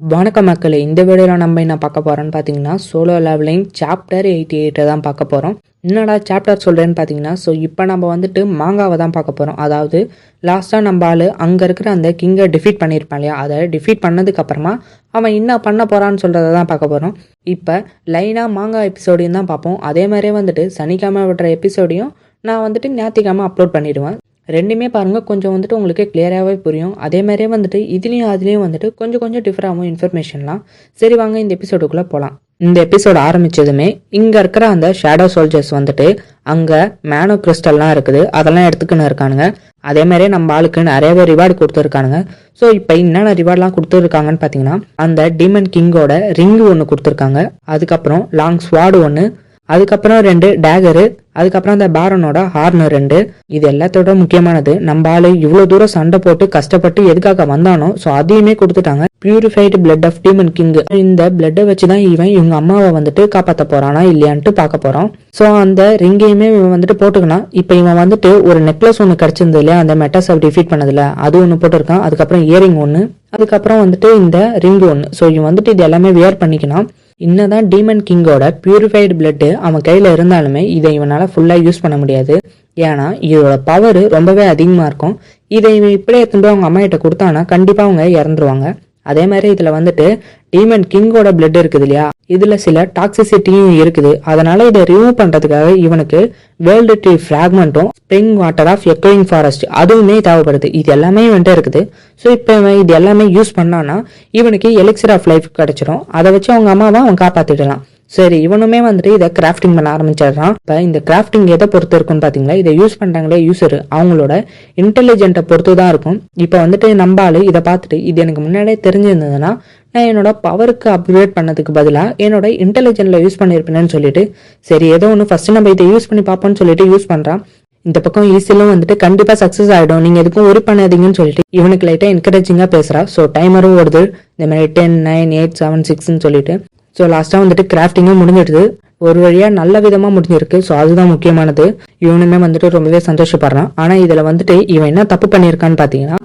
வணக்கம் மக்களே, இந்த வீடியோவில் நம்ம என்ன பார்க்க போகிறோம்னு பார்த்தீங்கன்னா சோலோ லெவலிங் சாப்டர் 88 தான் பார்க்க போகிறோம். என்னடா சாப்டர் சொல்கிறேன்னு பார்த்தீங்கன்னா, இப்போ நம்ம வந்துட்டு மாங்காவை தான் பார்க்க போகிறோம். அதாவது லாஸ்ட்டாக நம்ம ஆள் அங்கே இருக்கிற அந்த கிங்கை டிஃபீட் பண்ணியிருப்பான் இல்லையா, அதை டிஃபீட் பண்ணதுக்கப்புறமா அவன் என்ன பண்ண போகிறான்னு சொல்கிறத தான் பார்க்க போகிறோம். இப்போ லைனாக மாங்கா எபிசோடையும் தான் பார்ப்போம். அதே மாதிரியே வந்துட்டு சனிக்கிழமை விடுற எபிசோடையும் நான் வந்துட்டு ஞாயிற்றுக்கிழமை அப்லோட் பண்ணிவிடுவேன். ரெண்டுமே பாருங்கள், கொஞ்சம் வந்துட்டு உங்களுக்கு கிளியராகவே புரியும். அதே மாதிரியே வந்துட்டு அதுலேயும் வந்துட்டு கொஞ்சம் டிஃபராகவும் இன்ஃபர்மேஷன்லாம். சரி வாங்க இந்த எபிசோடுக்குள்ளே போகலாம். இந்த எபிசோடு ஆரம்பித்ததுமே இங்கே இருக்கிற அந்த ஷேடோ சோல்ஜர்ஸ் வந்துட்டு அங்கே மேனோ கிறிஸ்டல்லாம் இருக்குது, அதெல்லாம் எடுத்துக்கின்னு இருக்கானுங்க. அதே மாதிரியே நம்ம ஆளுக்கு நிறையவே ரிவார்டு கொடுத்துருக்கானுங்க. ஸோ இப்போ என்னென்ன ரிவார்ட்லாம் கொடுத்துருக்காங்கன்னு பார்த்தீங்கன்னா, அந்த டீமன் கிங்கோட ரிங்கு ஒன்று கொடுத்துருக்காங்க, அதுக்கப்புறம் லாங் ஸ்வாடு ஒன்று, அதுக்கப்புறம் 2 டேகரு, அதுக்கப்புறம் அந்த பேரனோட ஹார்னு 2. இது எல்லாத்தோட முக்கியமானது, நம்ம ஆளு இவ்வளோ தூரம் சண்டை போட்டு கஷ்டப்பட்டு எதுக்காக வந்தானோ ஸோ அதையுமே கொடுத்துட்டாங்க. Purified blood of demon king. இந்த பிளட்டை வச்சு தான் இவங்க அம்மாவை வந்துட்டு காப்பாற்ற போறானா இல்லையான்ட்டு பார்க்க போறோம். ஸோ அந்த ரிங்கையுமே இவன் வந்துட்டு போட்டுக்கலாம். இப்போ இவன் வந்துட்டு ஒரு நெக்லஸ் ஒன்று கிடைச்சிருந்தது இல்லையா, அந்த மெட்டாஸை டிஃபீட் பண்ணதுல அது ஒன்று போட்டிருக்கான். அதுக்கப்புறம் இயரிங் ஒன்று, அதுக்கப்புறம் வந்துட்டு இந்த ரிங் ஒன்று. ஸோ இவன் வந்துட்டு இது எல்லாமே வியர் பண்ணிக்கலாம். இன்னதான் டீமன் கிங்கோட பியூரிஃபைடு பிளட்டு அவன் கையில் இருந்தாலுமே இதை இவனால் ஃபுல்லாக யூஸ் பண்ண முடியாது. ஏன்னா இதோட பவர் ரொம்பவே அதிகமாக இருக்கும். இதை இவன் இப்படியே எடுத்துட்டு அவங்க அம்மா கிட்ட கொடுத்தானா கண்டிப்பாக அவங்க இறந்துருவாங்க. அதே மாதிரி இதில் வந்துட்டு டீமன் கிங்கோட பிளட் இருக்குது இல்லையா, இதில் சில டாக்ஸிசிட்டியும் இருக்குது. அதனால இதை ரிமூவ் பண்ணுறதுக்காக இவனுக்கு வேர்ல்டு ட்ரீ ஃப்ராக்மெண்ட்டும் ஸ்ப்ரிங் வாட்டர் ஆஃப் எக்கோயிங் ஃபாரஸ்ட் அதுவுமே தேவைப்படுது. இது எல்லாமே வந்துட்டு இருக்குது. ஸோ இப்போ இவன் இது எல்லாமே யூஸ் பண்ணான்னா இவனுக்கு எலிக்சர் ஆஃப் லைஃப் கிடைச்சிடும். அதை வச்சு அவங்க அம்மாவை அவன் காப்பாற்றிடலாம். சரி, இவனுமே வந்துட்டு இதை கிராஃப்டிங் பண்ண ஆரம்பிச்சிடுறான். இப்போ இந்த கிராஃப்டிங் எதை பொறுத்து இருக்குன்னு பார்த்தீங்களா, இதை யூஸ் பண்ணுறாங்களே யூசர் அவங்களோட இன்டெலிஜென்ட்டை பொறுத்து தான் இருக்கும். இப்போ வந்துட்டு நம்பாலு இதை பார்த்துட்டு இது எனக்கு முன்னாடியே தெரிஞ்சிருந்ததுன்னா நான் என்னோட பவருக்கு அப்கிரேட் பண்ணதுக்கு பதிலாக என்னோட இன்டெலிஜென்ட்ல யூஸ் பண்ணியிருப்பேன்னு சொல்லிட்டு சரி ஏதோ ஒன்று ஃபர்ஸ்ட் நம்ம இதை யூஸ் பண்ணி பார்ப்போம்னு சொல்லிட்டு யூஸ் பண்ணுறான். இந்த பக்கம் ஈஸிலும் வந்துட்டு கண்டிப்பாக சக்ஸஸ் ஆகிடும், நீங்கள் எதுக்கும் ஒரி பண்ணாதீங்கன்னு சொல்லிட்டு இவனுக்கு லைட்டாக என்கரேஜிங்காக பேசுகிறா. ஸோ டைமரும் ஓடுது, இந்த மாதிரி 10 9 8 7 6ன்னு சொல்லிட்டு. ஸோ லாஸ்ட்டாக வந்துட்டு கிராஃப்டிங்கும் முடிஞ்சிடுது, ஒரு வழியாக நல்ல விதமாக முடிஞ்சிருக்கு. ஸோ அதுதான் முக்கியமானது. இவனுமே வந்துட்டு ரொம்பவே சந்தோஷப்படுறான். ஆனால் இதில் வந்துட்டு இவன் என்ன தப்பு பண்ணியிருக்கான்னு பார்த்தீங்கன்னா,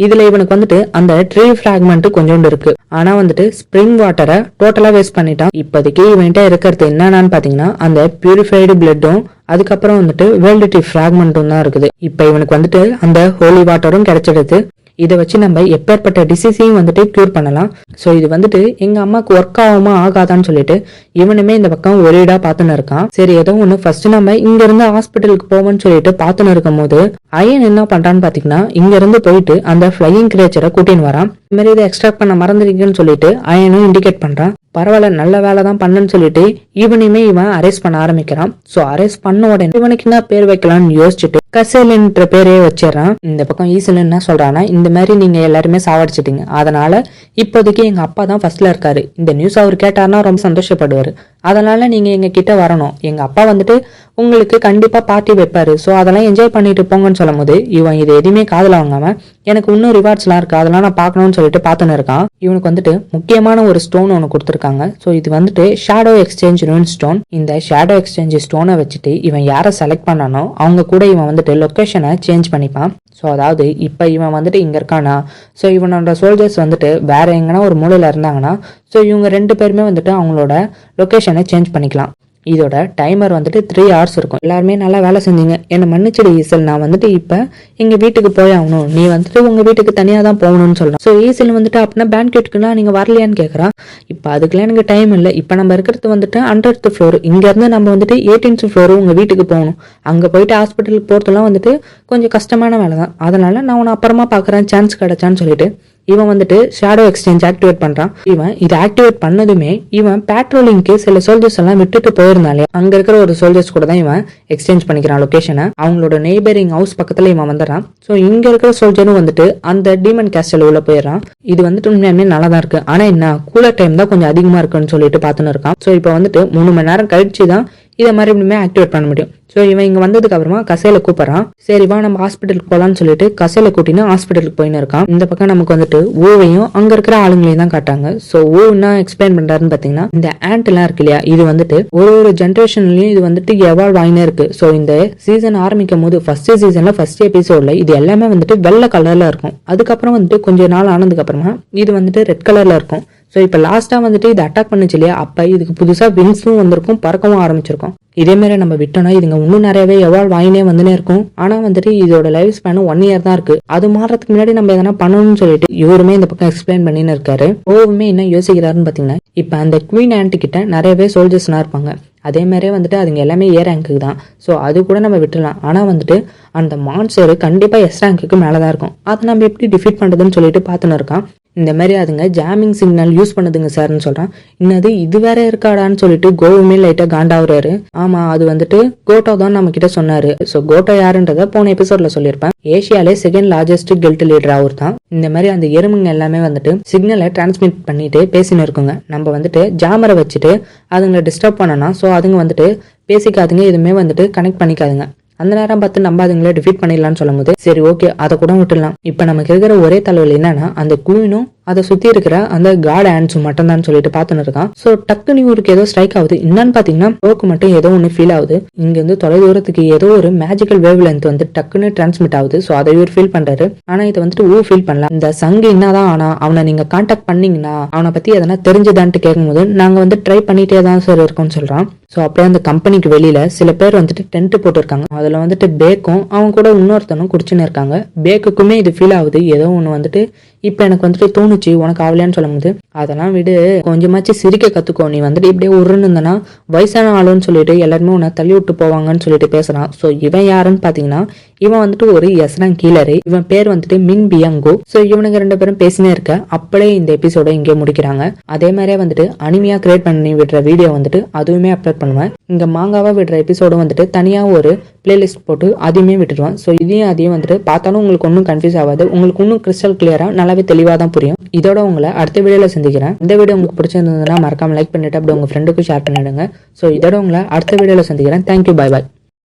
இதில் இவனுக்கு வந்துட்டு அந்த ட்ரீ ஃப்ராக்மெண்ட் கொஞ்சோண்டு இருக்கு, ஆனால் வந்துட்டு ஸ்ப்ரிங் வாட்டரை டோட்டலாக வேஸ்ட் பண்ணிட்டான். இப்போதைக்கு இவன்கிட்ட இருக்கிறது என்னன்னு பார்த்தீங்கன்னா அந்த பியூரிஃபைடு பிளட்டும் அதுக்கப்புறம் வந்துட்டு வேர்ல்டு ட்ரீ ஃப்ராக்மெண்ட்டும் தான் இருக்குது. இப்போ இவனுக்கு வந்துட்டு அந்த ஹோலி வாட்டரும் கிடைச்சிடுது. இதை வச்சு நம்ம எப்பேற்பட்ட டிசீஸையும் வந்துட்டு கியூர் பண்ணலாம். ஸோ இது வந்துட்டு எங்க அம்மாவுக்கு ஒர்க் ஆகுமா ஆகாதான்னு சொல்லிட்டு இவனுமே இந்த பக்கம் ஒரேடா பார்த்துன்னு இருக்கான். சரி ஏதோ ஒன்று ஃபர்ஸ்ட் நம்ம இங்க இருந்து ஹாஸ்பிட்டலுக்கு போவோம்னு சொல்லிட்டு பார்த்துன்னு இருக்கும் போது அயன் என்ன பண்றான்னு பாத்தீங்கன்னா, இங்க இருந்து போயிட்டு அந்த ஃபிளையிங் கிரியேச்சரை கூட்டின்னு வரான். இந்த மாதிரி இதை எக்ஸ்ட்ராக்ட் பண்ண மறந்துருக்கீங்கன்னு சொல்லிட்டு அயனும் இண்டிகேட் பண்றான். பரவாயில்ல நல்ல வேலை தான் பண்ணுன்னு சொல்லிட்டு இவனையுமே இவன் அரெஸ்ட் பண்ண ஆரம்பிக்கிறான். ஸோ அரெஸ்ட் பண்ண உடனே இவனுக்கு என்ன பேர் வைக்கலாம்னு யோசிச்சுட்டு கசேலின்ற பேரே வச்சிடறான். இந்த பக்கம் ஈசல் என்ன சொல்றான்னா, இந்த மாதிரி நீங்க எல்லாருமே சாவடிச்சிட்டீங்க, அதனால இப்போதைக்கு எங்க அப்பா தான் ஃபர்ஸ்ட்ல இருக்காரு, இந்த நியூஸ் அவர் கேட்டார்னா ரொம்ப சந்தோஷப்படுவாரு, அதனால நீங்க எங்க கிட்ட வரணும், எங்க அப்பா வந்துட்டு உங்களுக்கு கண்டிப்பா பார்ட்டி வைப்பாரு, ஸோ அதெல்லாம் என்ஜாய் பண்ணிட்டு போங்கன்னு சொல்லும் போது இவன் இது எதுவுமே காதுல வாங்காம எனக்கு இன்னும் ரிவார்ட்ஸ்லாம் இருக்கு அதெல்லாம் நான் பார்க்கணும்னு சொல்லிட்டு பார்த்துன்னு இருக்கான். இவனுக்கு வந்துட்டு முக்கியமான ஒரு ஸ்டோன் ஒன்று கொடுத்துருக்காங்க. ஸோ இது வந்துட்டு ஷேடோ எக்ஸ்சேஞ்ச் ரூன் ஸ்டோன். இந்த ஷேடோ எக்ஸ்சேஞ்ச் ஸ்டோனை வச்சுட்டு இவன் யாரை செலக்ட் பண்ணானோ அவங்க கூட இவன் வந்துட்டு லொக்கேஷனை சேஞ்ச் பண்ணிப்பான். ஸோ அதாவது இப்போ இவன் வந்துட்டு இங்கே இருக்கானா, ஸோ இவனோட சோல்ஜர்ஸ் வந்துட்டு வேற எங்கன்னா ஒரு மூலையில் இருந்தாங்கன்னா ஸோ இவங்க 2 பேருமே வந்துட்டு அவங்களோட லொக்கேஷனை சேஞ்ச் பண்ணிக்கலாம். இதோட டைமர் வந்துட்டு 3 hours இருக்கும். எல்லாருமே நல்லா வேலை செஞ்சீங்க, என்னை மன்னிச்சிடு ஈசல், நான் வந்துட்டு இப்போ எங்கள் வீட்டுக்கு போய் ஆகணும், நீ வந்துட்டு உங்கள் வீட்டுக்கு தனியாக தான் போகணும்னு சொல்கிறான். ஸோ ஈசல் வந்துட்டு அப்படின்னா பேன்கெட்டுக்குன்னா நீங்கள் வரலையான்னு கேட்குறான். இப்போ அதுக்கெல்லாம் எனக்கு டைம் இல்லை, இப்போ நம்ம இருக்கிறது வந்துட்டு 100th floor, இங்கேருந்து நம்ம வந்துட்டு 18th floor உங்கள் வீட்டுக்கு போகணும், அங்கே போயிட்டு ஹாஸ்பிட்டலுக்கு போகிறதுலாம் வந்துட்டு கொஞ்சம் கஷ்டமான வேலை தான், அதனால நான் உன்னை அப்புறமா பார்க்குறேன் சான்ஸ் கிடைச்சான்னு சொல்லிட்டு இவன் வந்துட்டு ஷேடோ எக்ஸ்சேஞ்ச் ஆக்டிவேட் பண்றான். இவன் இதை ஆக்டிவேட் பண்ணதுமே இவன் பேட்ரோலிங்க்கு சில சோல்ஜர்ஸ் எல்லாம் விட்டுட்டு போயிருந்தாலே அங்க இருக்கிற ஒரு சோல்ஜர்ஸ் கூட தான் இவன் எக்ஸ்சேஞ்ச் பண்ணிக்கிறான் லொகேஷனை. அவங்களோட நெய்பரிங் ஹவுஸ் பக்கத்துல இவன் வந்துடுறான். ஸோ இங்க இருக்கிற சோல்ஜரும் வந்துட்டு அந்த டீமன் கேஸ்டல் உள்ள போயிடறான். இது வந்துட்டு உண்மையுமே நல்லா தான் இருக்கு, ஆனா என்ன கூலர் டைம் தான் கொஞ்சம் அதிகமா இருக்குன்னு சொல்லிட்டு பார்த்துன்னு இருக்கான். ஸோ இப்போ வந்துட்டு 3 மணி நேரம் கழிச்சு தான் இதை மறுபடியுமே ஆக்டிவேட் பண்ண முடியும். ஸோ இவன் இங்கே வந்ததுக்கு அப்புறமா கசையில கூப்பிட்றான். சரி வா நம்ம ஹாஸ்பிட்டலுக்கு போகலான்னு சொல்லிட்டு கசையில கூட்டின்னு ஹாஸ்பிட்டலுக்கு போயின்னு இருக்கான். இந்த பக்கம் நமக்கு வந்துட்டு ஊவையும் அங்கே இருக்கிற ஆளுங்களையும் தான் காட்டாங்க. ஸோ ஊ என்ன எக்ஸ்பிளைன் பண்றாருன்னு பார்த்தீங்கன்னா, இந்த ஆண்ட் எல்லாம் இருக்கு இல்லையா, இது வந்துட்டு ஒரு ஜென்ரேஷன்லயும் இது வந்துட்டு எவால்வ் ஆகினே இருக்கு. ஸோ இந்த சீசன் ஆரம்பிக்கும் போது ஃபர்ஸ்ட் சீசன்ல ஃபர்ஸ்ட் எபிசோட்ல இது எல்லாமே வந்துட்டு வெள்ளை கலர்ல இருக்கும். அதுக்கப்புறம் வந்துட்டு கொஞ்ச நாள் ஆனதுக்கு அப்புறமா இது வந்துட்டு ரெட் கலர்ல இருக்கும். ஸோ இப்போ லாஸ்ட்டாக வந்துட்டு இது அட்டாக் பண்ணுச்சு இல்லையா, அப்போ இதுக்கு புதுசாக விங்ஸும் வந்திருக்கும், பறக்கவும் ஆரம்பிச்சிருக்கும். இதேமாரி நம்ம விட்டோம்னா இதுங்க இன்னும் நிறையவே எவால்வ் ஆகினே வந்துனே இருக்கும். ஆனால் வந்துட்டு இதோட லைஃப் ஸ்பேன் 1 இயர் தான் இருக்கு. அது மாறதுக்கு முன்னாடி நம்ம எதனா பண்ணணும்னு சொல்லிட்டு இவருமே இந்த பக்கம் எக்ஸ்பிளைன் பண்ணின்னு இருக்காரு. ஓவுமே என்ன யோசிக்கிறாருன்னு பார்த்தீங்கன்னா, இப்போ அந்த குவீன் ஆன்ட்டி கிட்ட நிறையவே சோல்ஜர்ஸ்லாம் இருப்பாங்க. அதே மாதிரியே வந்துட்டு அதுங்க எல்லாமே ஏ ரேங்க்கு தான். ஸோ அது கூட நம்ம விட்டுடலாம். ஆனால் வந்துட்டு அந்த மான்ஸ்டர் கண்டிப்பாக எஸ் ரேங்க்குக்கு மேலே தான் இருக்கும். அதை நம்ம எப்படி டிஃபீட் பண்ணுறதுன்னு சொல்லிட்டு பார்த்துன்னு இருக்கான். இந்த மாதிரி அதுங்க ஜாமிங் சிக்னல் யூஸ் பண்ணுதுங்க சார்னு சொல்கிறான். இன்னது இது வேற இருக்காடான்னு சொல்லிட்டு கோவுமே லைட்டாக காண்டாவுறாரு. ஆமாம், அது வந்துட்டு கோட்டோ தான் நம்ம கிட்ட சொன்னாரு. ஸோ கோட்டோ யாருன்றதை போன எபிசோட்ல சொல்லியிருப்பேன். ஏஷியாலே செகண்ட் லார்ஜஸ்ட் கில்ட் லீடர் அவர் தான். இந்த மாதிரி அந்த எறும்புங்க எல்லாமே வந்துட்டு சிக்னலை டிரான்ஸ்மிட் பண்ணிட்டு பேசின்னு இருக்குங்க. நம்ம வந்துட்டு ஜாமரை வச்சுட்டு அதுங்களை டிஸ்டர்ப் பண்ணனா ஸோ அதுங்க வந்துட்டு பேசிக்காதுங்க, எதுவுமே வந்துட்டு கனெக்ட் பண்ணிக்காதுங்க. அந்த நேரம் பார்த்து நம்ம அதுங்களை டிஃபீட் பண்ணிடலாம்னு சொல்லும் போது சரி ஓகே அதை கூட விட்டுடலாம். இப்போ நமக்கு இருக்கிற ஒரே தலைவலி என்னன்னா அந்த குயினும் அதை சுத்தி இருக்கிற அந்த காட் ஆன்ஸும் மட்டும் தான் சொல்லிட்டு பார்த்துன்னு இருக்கான். ஸோ டக்குன்னு இவருக்கு ஏதோ ஸ்ட்ரைக் ஆகுது. என்னன்னு பாத்தீங்கன்னா ரோக்கு மட்டும் ஏதோ ஒன்று ஃபீல் ஆகுது. இங்க இருந்து தொலைதூரத்துக்கு ஏதோ ஒரு மேஜிக்கல் வேவ் லென்த் வந்து டக்குன்னு டிரான்ஸ்மிட் ஆகுது. ஸோ அதை இவர் ஃபீல் பண்றாரு. ஆனா இதை வந்துட்டு ஃபீல் பண்ணலாம். இந்த சங்கு என்னதான் ஆனா அவனை நீங்க கான்டாக்ட் பண்ணீங்கன்னா அவனை பத்தி எதனா தெரிஞ்சுதான்ட்டு கேட்கும்போது நாங்க வந்து ட்ரை பண்ணிட்டே தான் சார் இருக்கோம்னு சொல்றான். ஸோ அப்படியே அந்த கம்பெனிக்கு வெளியில சில பேர் வந்துட்டு டென்ட் போட்டிருக்காங்க. அதுல வந்துட்டு பேக்கும் அவங்க கூட இன்னொருத்தனும் குடிச்சுன்னு இருக்காங்க. பேக்குக்குமே இது ஃபீல் ஆகுது. ஏதோ ஒன்று வந்துட்டு இப்ப எனக்கு வந்துட்டு தோணுச்சு, உனக்கு ஆகலையான்னு சொல்லும் போது அதெல்லாம் விடு, கொஞ்சமாச்சு சிரிக்க கத்துக்கோ. நீ வந்துட்டு இப்படியே உருன்னு இருந்தனா வயசான ஆளுன்னு சொல்லிட்டு எல்லாருமே உன்னை தள்ளி விட்டு போவாங்கன்னு சொல்லிட்டு பேசுறான். ஸோ இவன் யாருன்னு பாத்தீங்கன்னா இவன் வந்துட்டு ஒரு எஸ்ராங் கீழரு. இவன் பேர் வந்துட்டு மிங் பியாங்கோ. ஸோ இவனுக்கு 2 பேரும் பேசினே இருக்க அப்படியே இந்த எபிசோட இங்கே முடிக்கிறாங்க. அதே மாதிரியே வந்துட்டு அனிமையா கிரியேட் பண்ணி விடுற வீடியோ வந்துட்டு அதுவுமே அப்லோட் பண்ணுவேன். இங்க மாங்காவா விடுற எபிசோடும் வந்துட்டு தனியா ஒரு பிளேலிஸ்ட் போட்டு அதையுமே விட்டுருவேன். ஸோ அதையும் வந்துட்டு பார்த்தாலும் உங்களுக்கு ஒன்றும் கன்ஃபியூஸ் ஆகாது. உங்களுக்கு இன்னும் கிறிஸ்டல் கிளியரா நல்லாவே தெளிவாக தான் புரியும். இதோட உங்களை அடுத்த வீடியோல சந்திக்கிறேன். இந்த வீடியோ உங்களுக்கு பிடிச்சிருந்ததுன்னா மறக்காம லைக் பண்ணிட்டு அப்படி உங்க ஃப்ரெண்டுக்கும் ஷேர் பண்ணிடுங்க. ஸோ இதோட உங்களை அடுத்த வீடியோல சந்திக்கிறேன். Thank you, bye bye.